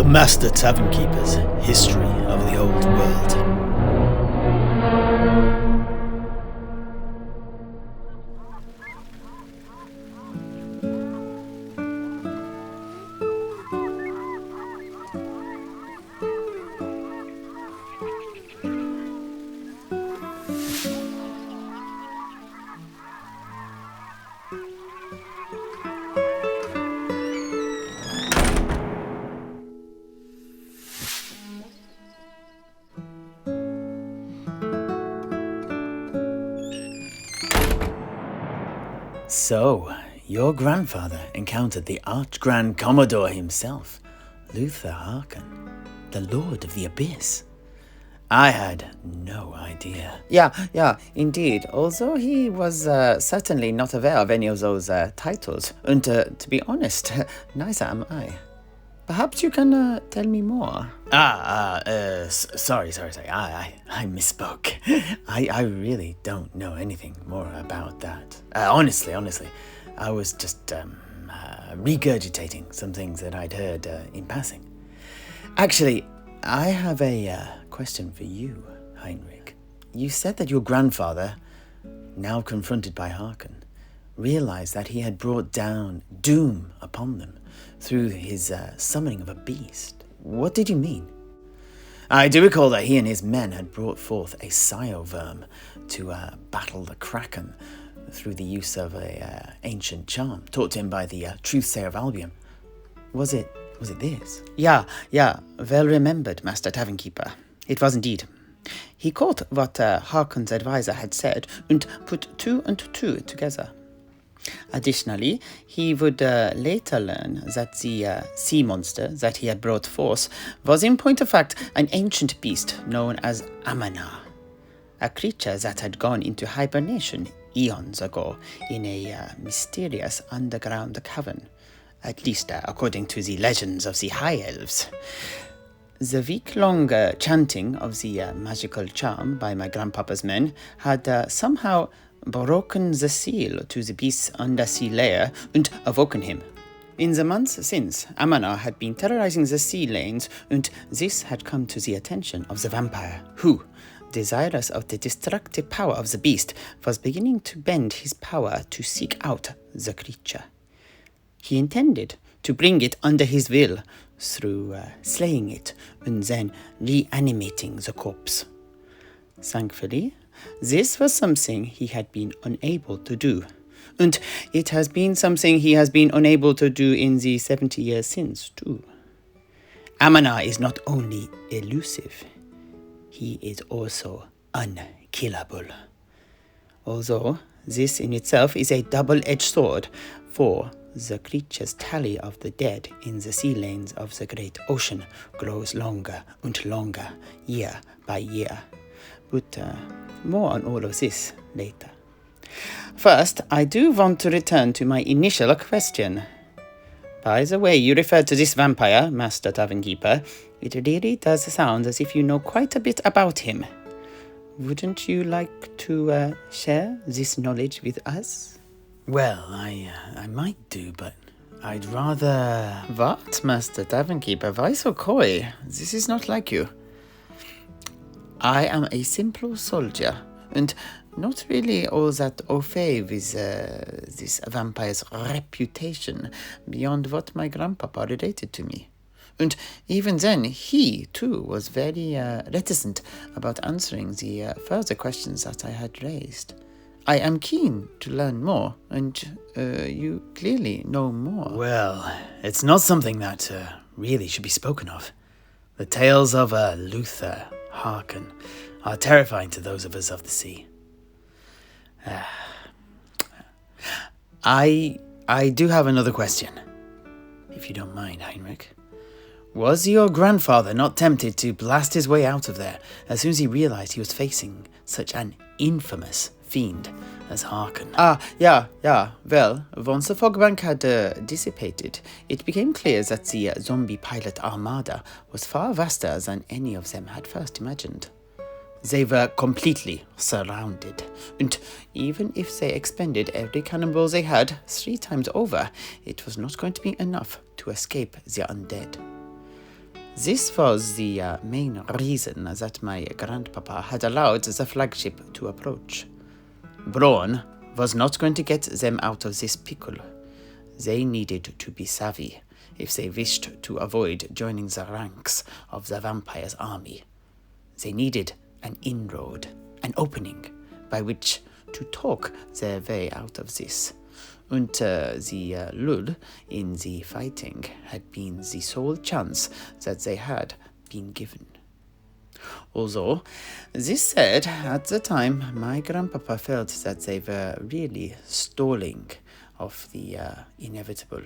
The Master Tavern Keeper's History of the Old World. So, your grandfather encountered the Arch-Grand Commodore himself, Luthor Harkon, the Lord of the Abyss. I had no idea. Yeah, indeed. Although he was certainly not aware of any of those titles. And to be honest, neither am I. Perhaps you can tell me more. Sorry. I misspoke. I really don't know anything more about that. Honestly, I was just regurgitating some things that I'd heard in passing. Actually, I have a question for you, Heinrich. You said that your grandfather, now confronted by Harkon, realized that he had brought down doom upon them through his summoning of a beast. What did you mean? I do recall that he and his men had brought forth a Scio-Verm to battle the Kraken through the use of a ancient charm taught to him by the Truthsayer of Albion. Was it this? Yeah, well remembered, Master Tavern Keeper. It was indeed. He caught what Harkon's advisor had said and put two and two together. Additionally, he would later learn that the sea monster that he had brought forth was in point of fact an ancient beast known as Amana, a creature that had gone into hibernation eons ago in a mysterious underground cavern, at least according to the legends of the High Elves. The week-long chanting of the magical charm by my grandpapa's men had somehow broken the seal to the beast's undersea lair and awoken him. In the months since, Amana had been terrorizing the sea lanes, and this had come to the attention of the vampire, who, desirous of the destructive power of the beast, was beginning to bend his power to seek out the creature. He intended to bring it under his will through slaying it and then reanimating the corpse. Thankfully, this was something he had been unable to do, and it has been something he has been unable to do in the 70 years since, too. Amana is not only elusive, he is also unkillable. Although this in itself is a double-edged sword, for the creature's tally of the dead in the sea lanes of the great ocean grows longer and longer, year by year. But more on all of this later. First, I do want to return to my initial question. By the way you referred to this vampire, Master Tavern Keeper, it really does sound as if you know quite a bit about him. Wouldn't you like to share this knowledge with us? Well, I might do, but I'd rather... What, Master Tavern Keeper? Why so coy? This is not like you. I am a simple soldier, and not really all that au fait with this vampire's reputation beyond what my grandpapa related to me. And even then, he, too, was very reticent about answering the further questions that I had raised. I am keen to learn more, and you clearly know more. Well, it's not something that really should be spoken of. The tales of Luthor Harkon are terrifying to those of us of the sea. I do have another question, if you don't mind, Heinrich. Was your grandfather not tempted to blast his way out of there as soon as he realized he was facing such an infamous fiend as Harkon? Yeah. Well, once the fog bank had dissipated, it became clear that the zombie pilot armada was far vaster than any of them had first imagined. They were completely surrounded, and even if they expended every cannonball they had 3 times over, it was not going to be enough to escape the undead. This was the main reason that my grandpapa had allowed the flagship to approach. Braun was not going to get them out of this pickle. They needed to be savvy if they wished to avoid joining the ranks of the vampire's army. They needed an inroad, an opening by which to talk their way out of this. And the lull in the fighting had been the sole chance that they had been given. Although, this said, at the time, my grandpapa felt that they were really stalling of the inevitable.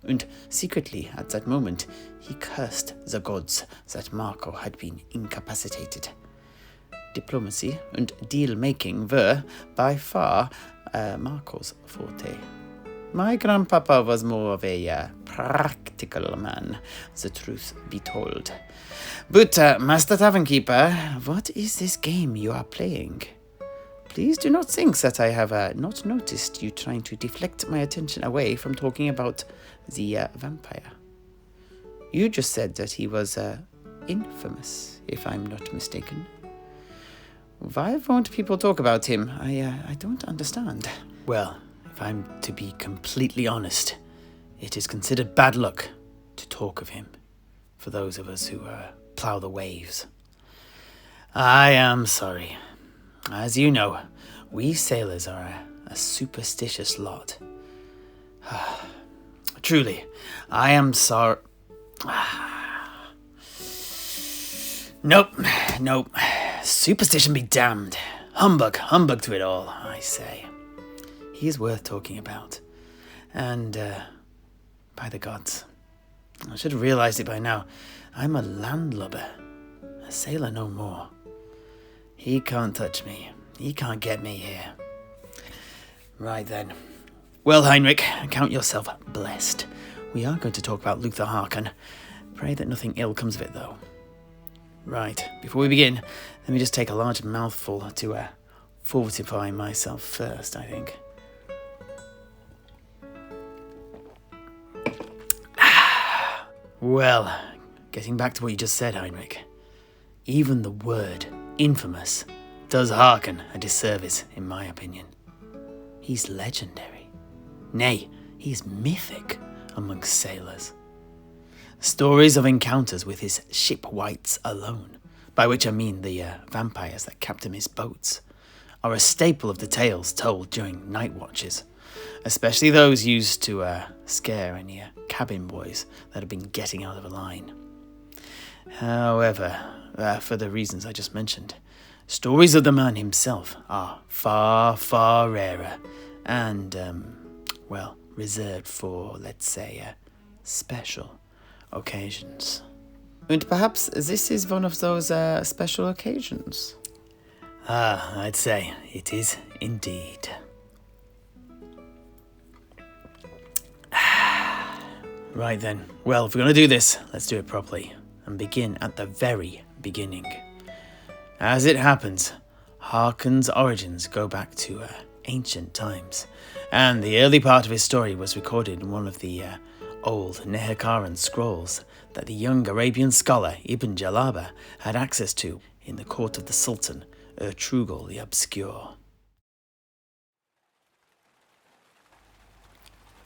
And secretly, at that moment, he cursed the gods that Marco had been incapacitated. Diplomacy and deal-making were, by far, Marco's forte. My grandpapa was more of a practical man, the truth be told. But, Master Tavern Keeper, what is this game you are playing? Please do not think that I have not noticed you trying to deflect my attention away from talking about the vampire. You just said that he was infamous, if I'm not mistaken. Why won't people talk about him? I don't understand. Well, if I'm to be completely honest, it is considered bad luck to talk of him for those of us who plough the waves. I am sorry. As you know, we sailors are a superstitious lot. Truly, I am sorry. Nope. Superstition be damned. Humbug to it all, I say. He is worth talking about. And, by the gods, I should have realized it by now. I'm a landlubber, a sailor no more. He can't touch me. He can't get me here. Right then. Well, Heinrich, count yourself blessed. We are going to talk about Luthor Harkon. Pray that nothing ill comes of it, though. Right, before we begin, let me just take a large mouthful to fortify myself first, I think. Well, getting back to what you just said, Heinrich. Even the word infamous does Harkon a disservice, in my opinion. He's legendary. Nay, he's mythic amongst sailors. Stories of encounters with his shipwrights alone, by which I mean the vampires that captain his boats, are a staple of the tales told during night watches, especially those used to scare any cabin boys that have been getting out of a line. However, for the reasons I just mentioned, stories of the man himself are far, far rarer and, reserved for, let's say, special occasions. And perhaps this is one of those special occasions. I'd say it is indeed. Right then. Well, if we're going to do this, let's do it properly and begin at the very beginning. As it happens, Harkon's origins go back to ancient times, and the early part of his story was recorded in one of the old Nehekaran scrolls that the young Arabian scholar Ibn Jalaba had access to in the court of the Sultan Ertugrul the Obscure.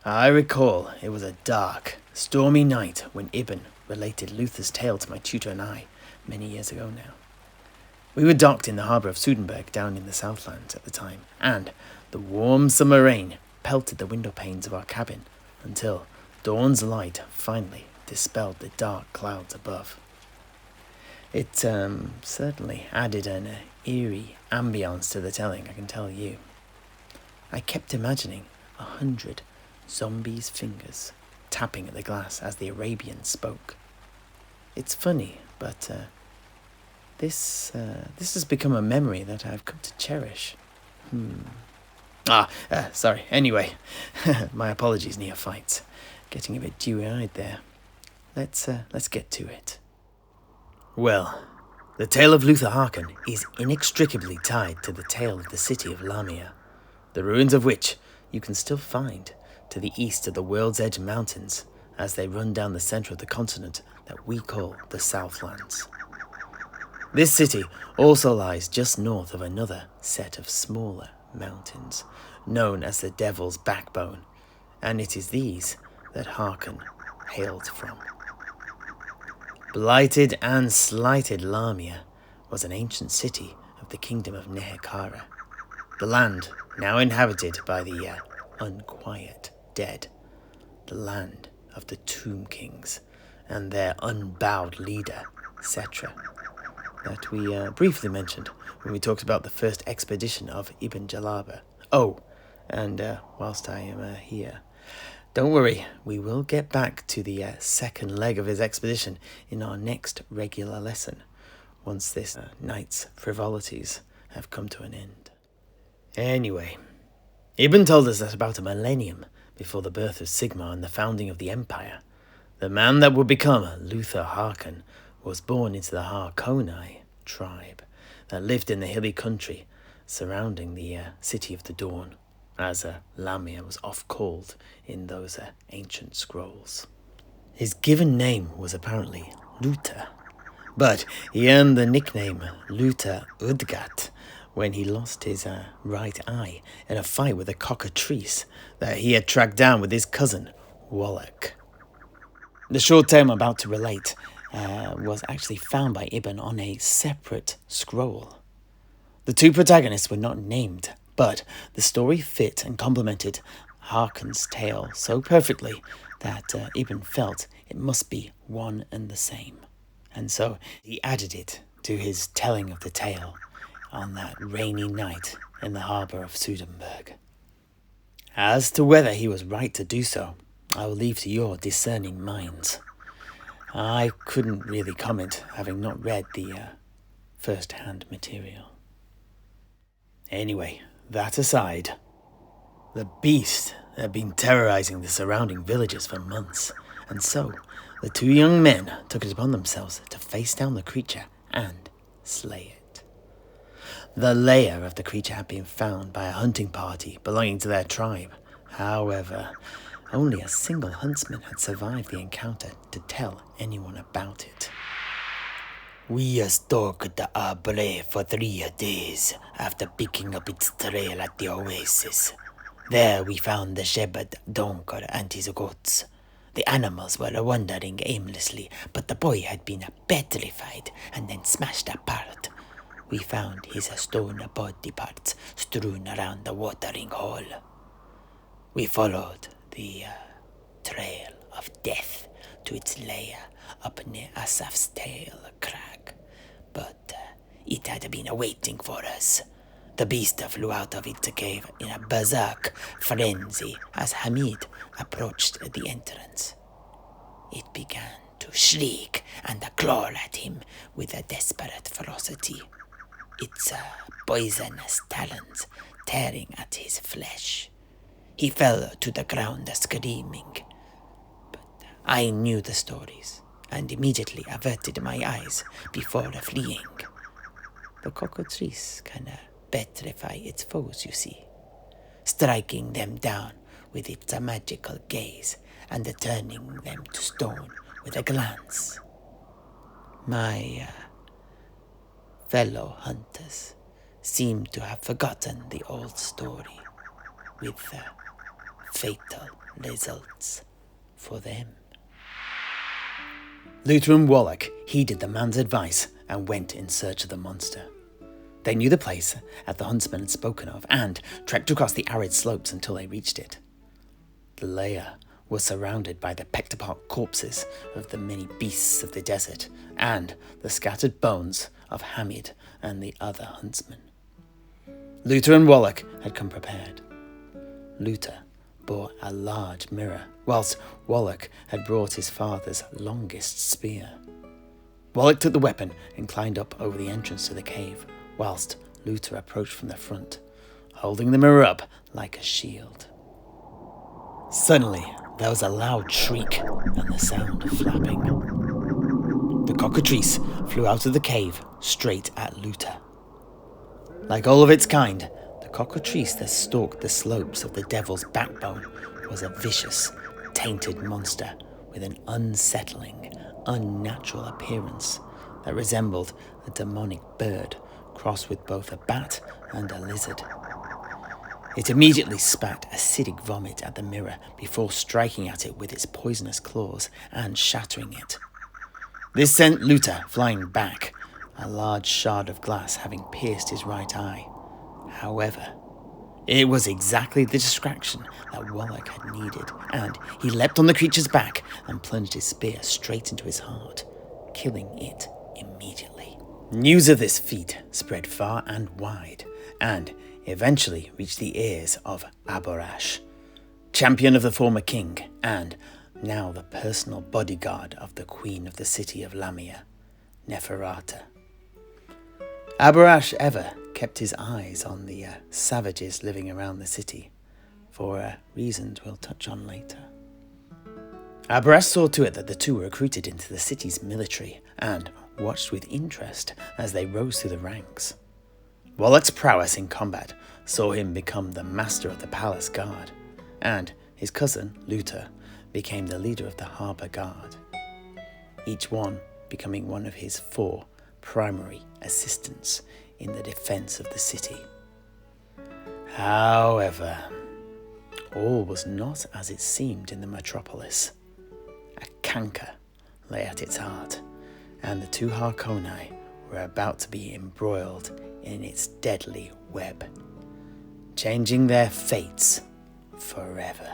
I recall it was a dark, stormy night when Ibn related Luthor's tale to my tutor and I, many years ago now. We were docked in the harbour of Sudenburg down in the Southlands at the time, and the warm summer rain pelted the window panes of our cabin until dawn's light finally dispelled the dark clouds above. It certainly added an eerie ambience to the telling, I can tell you. I kept imagining 100 zombies' fingers tapping at the glass as the Arabian spoke. It's funny, but this has become a memory that I've come to cherish. Sorry. Anyway, my apologies, neophytes. Getting a bit dewy-eyed there. Let's get to it. Well, the tale of Luthor Harkon is inextricably tied to the tale of the city of Lamia, the ruins of which you can still find to the east of the World's Edge Mountains as they run down the centre of the continent that we call the Southlands. This city also lies just north of another set of smaller mountains, known as the Devil's Backbone, and it is these that Harkon hailed from. Blighted and slighted Lamia was an ancient city of the kingdom of Nehekara, the land now inhabited by the unquiet dead, the land of the Tomb Kings and their unbowed leader, Cetra, that we briefly mentioned when we talked about the first expedition of Ibn Jalaba. Oh, and whilst I am here, don't worry, we will get back to the second leg of his expedition in our next regular lesson, once this night's frivolities have come to an end. Anyway, Ibn told us that about a millennium before the birth of Sigmar and the founding of the Empire, the man that would become Luthor Harkon was born into the Harkoni tribe that lived in the hilly country surrounding the City of the Dawn, as Lamia was oft called in those ancient scrolls. His given name was apparently Luthor, but he earned the nickname Luthor Udgat when he lost his right eye in a fight with a cockatrice that he had tracked down with his cousin, Wallach. The short tale I'm about to relate was actually found by Ibn on a separate scroll. The two protagonists were not named, but the story fit and complemented Harkon's tale so perfectly that Ibn felt it must be one and the same. And so he added it to his telling of the tale on that rainy night in the harbour of Sudenburg. As to whether he was right to do so, I will leave to your discerning minds. I couldn't really comment, having not read the first-hand material. Anyway, that aside, the beast had been terrorizing the surrounding villages for months, and so the two young men took it upon themselves to face down the creature and slay it. The lair of the creature had been found by a hunting party belonging to their tribe. However, only a single huntsman had survived the encounter to tell anyone about it. We stalked the Arbre for 3 days after picking up its trail at the oasis. There we found the shepherd Donker and his goats. The animals were wandering aimlessly, but the boy had been petrified and then smashed apart. We found his stone body parts strewn around the watering hole. We followed the trail of death to its lair up near Asaf's Tail Crag, but it had been waiting for us. The beast flew out of its cave in a berserk frenzy as Hamid approached the entrance. It began to shriek and claw at him with a desperate ferocity, its poisonous talons tearing at his flesh. He fell to the ground screaming, but I knew the stories and immediately averted my eyes before fleeing. The cockatrice can petrify its foes, you see, striking them down with its magical gaze and turning them to stone with a glance. My fellow hunters seem to have forgotten the old story, with fatal results for them. Luthor and Wallach heeded the man's advice and went in search of the monster. They knew the place that the huntsman had spoken of and trekked across the arid slopes until they reached it. The lair was surrounded by the pecked-apart corpses of the many beasts of the desert and the scattered bones of Hamid and the other huntsmen. Luthor and Wallach had come prepared. Luthor bore a large mirror, whilst Wallach had brought his father's longest spear. Wallach took the weapon and climbed up over the entrance to the cave, whilst Luthor approached from the front, holding the mirror up like a shield. Suddenly, there was a loud shriek and the sound of flapping. The cockatrice flew out of the cave straight at Luthor. Like all of its kind, the cockatrice that stalked the slopes of the Devil's Backbone was a vicious, tainted monster with an unsettling, unnatural appearance that resembled a demonic bird crossed with both a bat and a lizard. It immediately spat acidic vomit at the mirror before striking at it with its poisonous claws and shattering it. This sent Luthor flying back, a large shard of glass having pierced his right eye. However, it was exactly the distraction that Wallach had needed, and he leapt on the creature's back and plunged his spear straight into his heart, killing it immediately. News of this feat spread far and wide, and eventually reached the ears of Aborash, champion of the former king, and now the personal bodyguard of the queen of the city of Lamia, Neferata. Aborash ever kept his eyes on the savages living around the city, for reasons we'll touch on later. Aborash saw to it that the two were recruited into the city's military, and watched with interest as they rose through the ranks. Wallach's prowess in combat saw him become the master of the palace guard, and his cousin, Luthor, became the leader of the harbour guard, each one becoming one of his 4 primary assistants in the defence of the city. However, all was not as it seemed in the metropolis. A canker lay at its heart, and the 2 Harkoni were about to be embroiled in its deadly web, changing their fates forever.